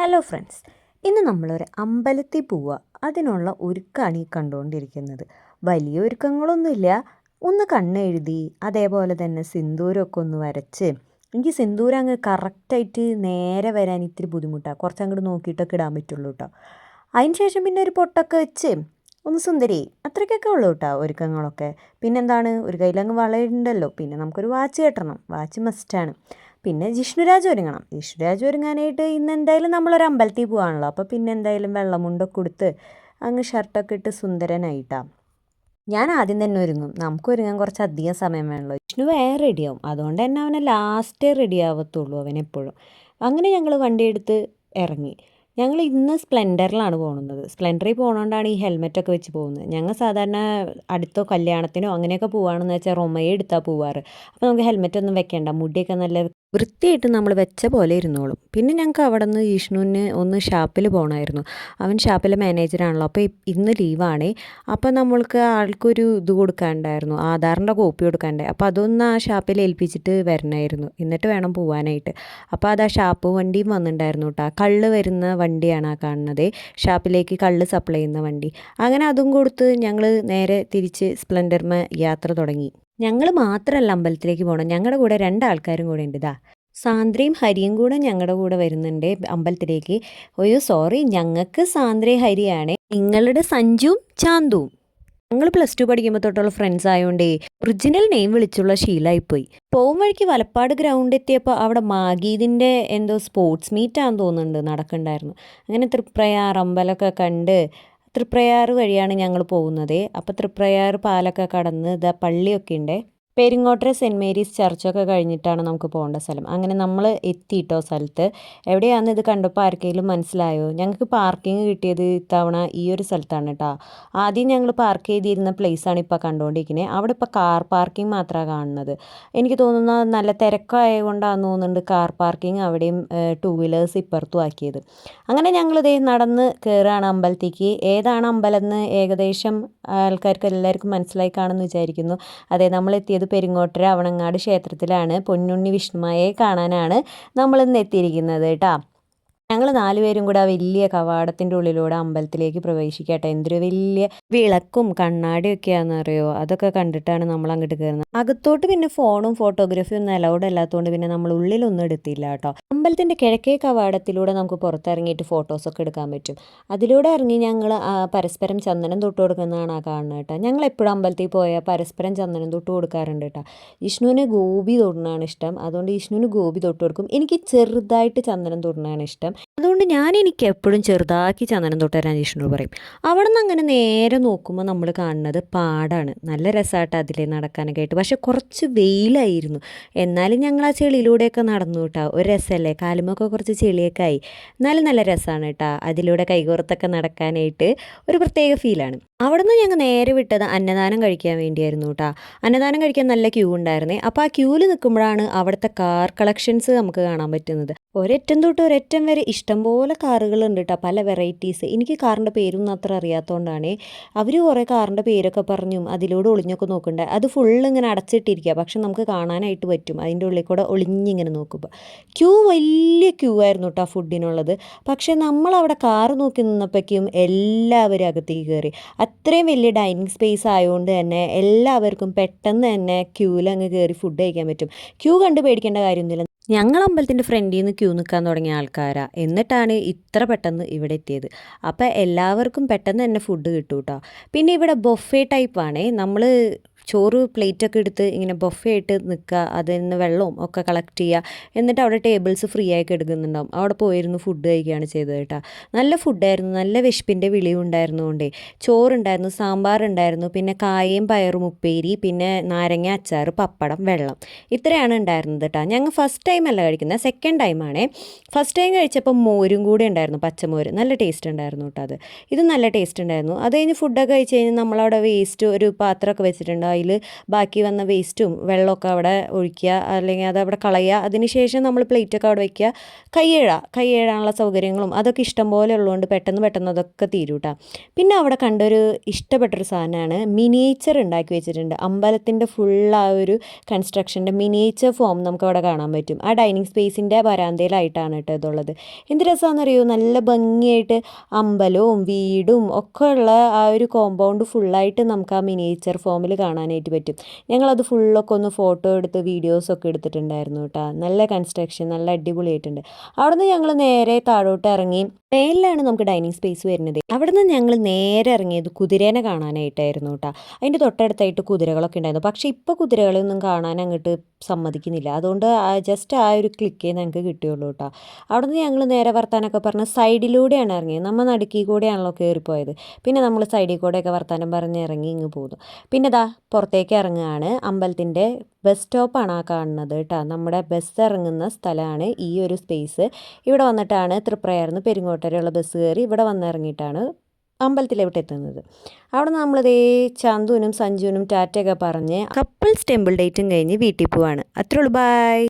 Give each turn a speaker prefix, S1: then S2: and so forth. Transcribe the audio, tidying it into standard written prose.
S1: Hello friends, ഇന്ന് നമ്മളൊരു അമ്പലത്തിൽ പോവുക. അതിനുള്ള ഒരുക്കമാണ് ഈ കണ്ടുകൊണ്ടിരിക്കുന്നത്. വലിയ ഒരുക്കങ്ങളൊന്നുമില്ല, ഒന്ന് കണ്ണെഴുതി അതേപോലെ തന്നെ സിന്ദൂരമൊക്കെ ഒന്ന് വരച്ച്. എനിക്ക് സിന്ദൂരം അങ്ങ് കറക്റ്റായിട്ട് നേരെ വരാൻ ഇത്തിരി ബുദ്ധിമുട്ടാണ്. കുറച്ചങ്ങോട്ട് നോക്കിയിട്ടൊക്കെ ഇടാൻ പറ്റുള്ളൂ കേട്ടോ. അതിന് ശേഷം പിന്നെ ഒരു പൊട്ടൊക്കെ വെച്ച് ഒന്ന് സുന്ദരി അത്രയ്ക്കൊക്കെ ഉള്ളൂ കേട്ടോ ഒരുക്കങ്ങളൊക്കെ. പിന്നെന്താണ്, ഒരു കയ്യിലങ്ങ് വളയുണ്ടല്ലോ, പിന്നെ നമുക്കൊരു വാച്ച് കെട്ടണം, വാച്ച് മസ്റ്റാണ്. പിന്നെ ജിഷ്ണുരാജ് ഒരുങ്ങണം. ജിഷ്ണുരാജ് ഒരുങ്ങാനായിട്ട് ഇന്ന് എന്തായാലും നമ്മളൊരു അമ്പലത്തിൽ പോകാണല്ലോ, അപ്പോൾ പിന്നെ എന്തായാലും വെള്ളമുണ്ടൊക്കെ കൊടുത്ത് അങ്ങ് ഷർട്ടൊക്കെ ഇട്ട് സുന്ദരനായിട്ടാണ്. ഞാൻ ആദ്യം തന്നെ ഒരുങ്ങും, നമുക്ക് ഒരുങ്ങാൻ കുറച്ച് അധികം സമയം വേണമല്ലോ. ജിഷ്ണു വേറെ റെഡിയാവും, അതുകൊണ്ട് തന്നെ അവനെ ലാസ്റ്റേ റെഡി ആവത്തുള്ളൂ അവനെപ്പോഴും. അങ്ങനെ ഞങ്ങൾ വണ്ടിയെടുത്ത് ഇറങ്ങി. ഞങ്ങൾ ഇന്ന് സ്പ്ലെൻഡറിലാണ് പോകുന്നത്. സ്പ്ലെൻഡറിൽ പോകുന്നതുകൊണ്ടാണ് ഈ ഹെൽമെറ്റൊക്കെ വെച്ച് പോകുന്നത്. ഞങ്ങൾ സാധാരണ അടുത്തോ കല്യാണത്തിനോ അങ്ങനെയൊക്കെ പോവുകയാണെന്ന് വെച്ചാൽ റൊമയെ എടുത്താൽ പോവാറ്. അപ്പോൾ നമുക്ക് ഹെൽമെറ്റൊന്നും വെക്കേണ്ട, മുടിയൊക്കെ നല്ല വൃത്തിയായിട്ട് നമ്മൾ വെച്ച പോലെ ഇരുന്നോളും. പിന്നെ ഞങ്ങൾക്ക് അവിടെ നിന്ന് വിഷ്ണുവിന് ഒന്ന് ഷാപ്പിൽ പോകണമായിരുന്നു. അവൻ ഷാപ്പിലെ മാനേജറാണല്ലോ, അപ്പോൾ ഇന്ന് ലീവാണേ. അപ്പോൾ നമ്മൾക്ക് ആൾക്കൊരു ഇത് കൊടുക്കാനുണ്ടായിരുന്നു, ആധാറിൻ്റെ കോപ്പി കൊടുക്കാനുണ്ടായി. അപ്പോൾ അതൊന്ന് ആ ഷാപ്പിൽ ഏൽപ്പിച്ചിട്ട് വരണമായിരുന്നു, എന്നിട്ട് വേണം പോകാനായിട്ട്. അപ്പോൾ അത് ആ ഷാപ്പ് വണ്ടിയും വന്നിട്ടുണ്ടായിരുന്നു കേട്ടോ. കള്ള് വരുന്ന വണ്ടിയാണ് ആ കാണുന്നത്, ഷാപ്പിലേക്ക് കള്ള് സപ്ലൈ ചെയ്യുന്ന വണ്ടി. അങ്ങനെ അതും കൊടുത്ത് ഞങ്ങൾ നേരെ തിരിച്ച് സ്പ്ലെൻഡർമ യാത്ര തുടങ്ങി. ഞങ്ങൾ മാത്രമല്ല അമ്പലത്തിലേക്ക് പോകണം, ഞങ്ങളുടെ കൂടെ രണ്ടാൾക്കാരും കൂടെ ഉണ്ട്. ഇതാ സാന്ദ്രയും ഹരിയും കൂടെ ഞങ്ങളുടെ കൂടെ വരുന്നുണ്ട് അമ്പലത്തിലേക്ക്. അയ്യോ സോറി, ഞങ്ങൾക്ക് സാന്ദ്രയും ഹരിയാണ്, നിങ്ങളുടെ സഞ്ജുവും ചാന്തുവും. ഞങ്ങൾ +2 പഠിക്കുമ്പോൾ തൊട്ടുള്ള ഫ്രണ്ട്സ് ആയതുകൊണ്ടേ ഒറിജിനൽ നെയിം വിളിച്ചുള്ള ശീലമായിപ്പോയി. പോകും വഴിക്ക് വലപ്പാട് ഗ്രൗണ്ട് എത്തിയപ്പോൾ അവിടെ മാഗീതിൻ്റെ എന്തോ സ്പോർട്സ് മീറ്റാന്ന് തോന്നുന്നുണ്ട് നടക്കുന്നുണ്ടായിരുന്നു. അങ്ങനെ തൃപ്രയാർ അമ്പലമൊക്കെ കണ്ട് തൃപ്രയാർ വഴിയാണ് ഞങ്ങൾ പോകുന്നത്. അപ്പോൾ തൃപ്രയാർ പാലൊക്കെ കടന്ന് ഇതാ പള്ളിയൊക്കെ ഉണ്ട്. പെരിങ്ങോട്ടര സെൻറ്റ് മേരീസ് ചർച്ചൊക്കെ കഴിഞ്ഞിട്ടാണ് നമുക്ക് പോകേണ്ട സ്ഥലം. അങ്ങനെ നമ്മൾ എത്തിയിട്ടോ സ്ഥലത്ത്. എവിടെയാണെന്ന് ഇത് കണ്ടപ്പോൾ ആർക്കെങ്കിലും മനസ്സിലായോ? ഞങ്ങൾക്ക് പാർക്കിംഗ് കിട്ടിയത് ഇത്തവണ ഈ ഒരു സ്ഥലത്താണ് കേട്ടോ. ആദ്യം ഞങ്ങൾ പാർക്ക് ചെയ്തിരുന്ന പ്ലേസാണ് ഇപ്പോൾ കണ്ടുകൊണ്ടിരിക്കുന്നത്. അവിടെ ഇപ്പോൾ കാർ പാർക്കിംഗ് മാത്രമാണ് കാണുന്നത്. എനിക്ക് തോന്നുന്ന നല്ല തിരക്കായതുകൊണ്ടാണെന്ന് തോന്നുന്നുണ്ട് കാർ പാർക്കിംഗ് അവിടെയും 2 വീലേഴ്സ് ഇപ്പുറത്തും ആക്കിയത്. അങ്ങനെ ഞങ്ങളിതേ നടന്ന് കയറുകയാണ് അമ്പലത്തേക്ക്. ഏതാണ് അമ്പലം എന്ന് ഏകദേശം ആൾക്കാർക്ക് എല്ലാവർക്കും മനസ്സിലായി കാണുമെന്ന് വിചാരിക്കുന്നു. അതെ, നമ്മളെത്തിയത് പെരിങ്ങോട്ടര അവണങ്ങാട് ക്ഷേത്രത്തിലാണ്. പൊന്നുണ്ണി വിഷ്ണുമായെ കാണാനാണ് നമ്മളിന്ന് എത്തിയിരിക്കുന്നത് കേട്ടോ. ഞങ്ങൾ 4 പേരും കൂടെ ആ വലിയ കവാടത്തിൻ്റെ ഉള്ളിലൂടെ അമ്പലത്തിലേക്ക് പ്രവേശിക്കട്ടെ. എന്തൊരു വലിയ വിളക്കും കണ്ണാടിയൊക്കെയാണെന്ന് അറിയോ, അതൊക്കെ കണ്ടിട്ടാണ് നമ്മൾ അങ്ങോട്ട് കയറുന്നത്. അകത്തോട്ട് പിന്നെ ഫോണും ഫോട്ടോഗ്രാഫിയും ഒന്നും അലൗഡ് അല്ലാത്തതുകൊണ്ട് പിന്നെ നമ്മൾ ഉള്ളിലൊന്നും എടുത്തില്ല കേട്ടോ. അമ്പലത്തിൻ്റെ കിഴക്കേ കവാടത്തിലൂടെ നമുക്ക് പുറത്തിറങ്ങിയിട്ട് ഫോട്ടോസൊക്കെ എടുക്കാൻ പറ്റും. അതിലൂടെ ഇറങ്ങി ഞങ്ങൾ പരസ്പരം ചന്ദനം തൊട്ട് കൊടുക്കുന്നതാണ് ആ കാണുന്നത് കേട്ടോ. ഞങ്ങൾ എപ്പോഴും അമ്പലത്തിൽ പോയാൽ പരസ്പരം ചന്ദനം തൊട്ട് കൊടുക്കാറുണ്ട് കേട്ടോ. വിഷ്ണുവിന് ഗോപി തൊടുന്നതാണ് ഇഷ്ടം, അതുകൊണ്ട് വിഷ്ണുവിന് ഗോപി തൊട്ട് കൊടുക്കും. എനിക്ക് ചെറുതായിട്ട് ചന്ദനം തൊടുന്നതാണ് ഇഷ്ടം, അതുകൊണ്ട് എനിക്ക് എപ്പോഴും ചെറുതാക്കി ചന്ദനം തൊട്ട് തരാൻ വിഷ്ണു പറയും. അവിടെ നിന്ന് അങ്ങനെ നേരെ നോക്കുമ്പോൾ നമ്മൾ കാണുന്നത് പാടാണ്. നല്ല രസമായിട്ട് അതിലേ നടക്കാനൊക്കെ ആയിട്ട്. പക്ഷെ കുറച്ച് വെയിലായിരുന്നു, എന്നാലും ഞങ്ങൾ ആ ചെളിയിലൂടെയൊക്കെ നടന്നു കേട്ടോ. ഒരു രസമല്ലേ, കാലുമൊക്കെ കുറച്ച് ചെളിയൊക്കെ ആയി, എന്നാലും നല്ല രസമാണ് കേട്ടോ. അതിലൂടെ കൈകോർത്തൊക്കെ നടക്കാനായിട്ട് ഒരു പ്രത്യേക ഫീലാണ്. അവിടെ നിന്ന് ഞങ്ങൾ നേരെ വിട്ടത് അന്നദാനം കഴിക്കാൻ വേണ്ടിയായിരുന്നു കേട്ടോ. അന്നദാനം കഴിക്കാൻ നല്ല ക്യൂ ഉണ്ടായിരുന്നേ. അപ്പോൾ ആ ക്യൂവിൽ നിൽക്കുമ്പോഴാണ് അവിടുത്തെ കാർ കളക്ഷൻസ് നമുക്ക് കാണാൻ പറ്റുന്നത്. ഒരറ്റം തൊട്ട് ഒരറ്റം വരെ ഇഷ്ടംപോലെ കാറുകളുണ്ട് കേട്ടോ, പല വെറൈറ്റീസ്. എനിക്ക് കാറിൻ്റെ പേരൊന്നും അത്ര അറിയാത്തതുകൊണ്ടാണ്. അവർ കുറേ കാറിൻ്റെ പേരൊക്കെ പറഞ്ഞും അതിലൂടെ ഒളിഞ്ഞൊക്കെ നോക്കണ്ടേ. അത് ഫുള്ള് ഇങ്ങനെ അടച്ചിട്ടിരിക്കുക, പക്ഷെ നമുക്ക് കാണാനായിട്ട് പറ്റും അതിൻ്റെ ഉള്ളിൽ കൂടെ ഒളിഞ്ഞിങ്ങനെ നോക്കുമ്പോൾ. ക്യൂ വലിയ ക്യൂ ആയിരുന്നു കേട്ടോ ഫുഡിനുള്ളത്. പക്ഷേ നമ്മളവിടെ കാറ് നോക്കി നിന്നപ്പോഴേക്കും എല്ലാവരും അകത്തേക്ക് കയറി. അത്രയും വലിയ ഡൈനിങ് സ്പേസ് ആയതുകൊണ്ട് തന്നെ എല്ലാവർക്കും പെട്ടെന്ന് തന്നെ ക്യൂവിൽ അങ്ങ് കയറി ഫുഡ് കഴിക്കാൻ പറ്റും. ക്യൂ കണ്ട് പേടിക്കേണ്ട കാര്യമൊന്നുമില്ല. ഞങ്ങൾ അമ്പലത്തിൻ്റെ ഫ്രണ്ടിൽ നിന്ന് ക്യൂ നിൽക്കാൻ തുടങ്ങിയ ആൾക്കാരാണ്, എന്നിട്ടാണ് ഇത്ര പെട്ടെന്ന് ഇവിടെ എത്തിയത്. അപ്പോൾ എല്ലാവർക്കും പെട്ടെന്ന് തന്നെ ഫുഡ് കിട്ടും കേട്ടോ. പിന്നെ ഇവിടെ ബൊഫേ ടൈപ്പാണേ. നമ്മൾ ചോറ് പ്ലേറ്റൊക്കെ എടുത്ത് ഇങ്ങനെ ബൊഫേ ആയിട്ട് നിൽക്കുക, അതിൽ നിന്ന് വെള്ളവും ഒക്കെ കളക്ട് ചെയ്യുക, എന്നിട്ട് അവിടെ ടേബിൾസ് ഫ്രീ ആയിട്ട് എടുക്കുന്നുണ്ടാവും. അവിടെ പോയിരുന്നു ഫുഡ് കഴിക്കുകയാണ് ചെയ്തത് കേട്ടോ. നല്ല ഫുഡായിരുന്നു, നല്ല വിശപ്പിൻ്റെ വിളിയും ഉണ്ടായിരുന്നുകൊണ്ടേ. ചോറുണ്ടായിരുന്നു, സാമ്പാറുണ്ടായിരുന്നു, പിന്നെ കായയും പയറും ഉപ്പേരി, പിന്നെ നാരങ്ങ അച്ചാർ, പപ്പടം, വെള്ളം, ഇത്രയാണ് ഉണ്ടായിരുന്നത് കേട്ടോ. ഞങ്ങൾ ഫസ്റ്റ് ടൈം അല്ല കഴിക്കുന്നത്, സെക്കൻഡ് ടൈമാണേ. ഫസ്റ്റ് ടൈം കഴിച്ചപ്പോൾ മോരും കൂടെ ഉണ്ടായിരുന്നു, പച്ചമോര്, നല്ല ടേസ്റ്റ് ഉണ്ടായിരുന്നു കേട്ടോ. ഇത് നല്ല ടേസ്റ്റ് ഉണ്ടായിരുന്നു. അത് കഴിഞ്ഞ് ഫുഡൊക്കെ കഴിച്ച് കഴിഞ്ഞ് നമ്മളവിടെ വേസ്റ്റ് ഒരു പാത്രമൊക്കെ വെച്ചിട്ടുണ്ട്, അതിൽ ബാക്കി വന്ന വേസ്റ്റും വെള്ളമൊക്കെ അവിടെ ഒഴിക്കുക, അല്ലെങ്കിൽ അതവിടെ കളയുക. അതിനുശേഷം നമ്മൾ പ്ലേറ്റൊക്കെ അവിടെ വയ്ക്കുക. കൈ കഴുകാനുള്ള സൗകര്യങ്ങളും അതൊക്കെ ഇഷ്ടം പോലെ ഉള്ളതുകൊണ്ട് പെട്ടെന്ന് അതൊക്കെ തീരും കേട്ടോ. പിന്നെ അവിടെ കണ്ടൊരു ഇഷ്ടപ്പെട്ടൊരു സാധനമാണ് മിനിയേച്ചർ ഉണ്ടാക്കി വെച്ചിട്ടുണ്ട്. അമ്പലത്തിൻ്റെ ഫുൾ ആ ഒരു കൺസ്ട്രക്ഷൻ്റെ മിനിയേച്ചർ ഫോം നമുക്കവിടെ കാണാൻ പറ്റും. ആ ഡൈനിങ് സ്പേസിൻ്റെ വരാന്തയിലായിട്ടാണ് കേട്ടോ ഇതുള്ളത്. എന്ത് രസമാണെന്നറിയോ, നല്ല ഭംഗിയായിട്ട് അമ്പലവും വീടും ഒക്കെ ഉള്ള ആ ഒരു കോമ്പൗണ്ട് ഫുള്ളായിട്ട് നമുക്ക് ആ മിനിയേച്ചർ ഫോമിൽ കാണാനായിട്ട് പറ്റും. ഞങ്ങളത് ഫുള്ളൊക്കെ ഒന്ന് ഫോട്ടോ എടുത്ത് വീഡിയോസൊക്കെ എടുത്തിട്ടുണ്ടായിരുന്നു കേട്ടോ. നല്ല കൺസ്ട്രക്ഷൻ, നല്ല അടിപൊളിയായിട്ടുണ്ട്. അവിടുന്ന് ഞങ്ങൾ നേരെ താഴോട്ട് ഇറങ്ങി. മേലിലാണ് നമുക്ക് ഡൈനിങ് സ്പേസ് വരുന്നത്. അവിടുന്ന് ഞങ്ങൾ നേരെ ഇറങ്ങിയത് കുതിരേനെ കാണാനായിട്ടായിരുന്നു കേട്ടോ. അതിൻ്റെ തൊട്ടടുത്തായിട്ട് കുതിരകളൊക്കെ ഉണ്ടായിരുന്നു. പക്ഷേ ഇപ്പോൾ കുതിരകളൊന്നും കാണാൻ അങ്ങോട്ട് സമ്മതിക്കുന്നില്ല. അതുകൊണ്ട് ജസ്റ്റ് ആ ഒരു ക്ലിക്കേ ഞങ്ങൾക്ക് കിട്ടിയുള്ളൂ കേട്ടോ. അവിടുന്ന് ഞങ്ങൾ നേരെ വർത്താനൊക്കെ പറഞ്ഞ് സൈഡിലൂടെയാണ് ഇറങ്ങിയത്. നമ്മൾ നടുക്കിൽ കൂടെയാണല്ലോ കയറിപ്പോയത്. പിന്നെ നമ്മൾ സൈഡിൽ കൂടെയൊക്കെ വർത്താനം പറഞ്ഞ് ഇറങ്ങി ഇങ്ങ് പോന്നു. പിന്നെ ദാ പുറത്തേക്ക് ഇറങ്ങുകയാണ്. അമ്പലത്തിൻ്റെ ബസ് സ്റ്റോപ്പാണ് ആ കാണുന്നത് കേട്ടോ. നമ്മുടെ ബസ് ഇറങ്ങുന്ന സ്ഥലമാണ് ഈ ഒരു സ്പേസ്. ഇവിടെ വന്നിട്ടാണ് തൃപ്രയാർന്ന് പെരിങ്ങോട്ടരെയുള്ള ബസ് കയറി ഇവിടെ വന്നിറങ്ങിയിട്ടാണ് അമ്പലത്തിലോട്ട് എത്തുന്നത്. അവിടെ നമ്മളിതേ ചന്തുവിനും സഞ്ജുവിനും ടാറ്റയൊക്കെ പറഞ്ഞ് കപ്പിൾസ് ടെമ്പിൾ ഡേറ്റും കഴിഞ്ഞ് വീട്ടിൽ പോവാണ്. അത്രേ ഉള്ളൂ. ബൈ.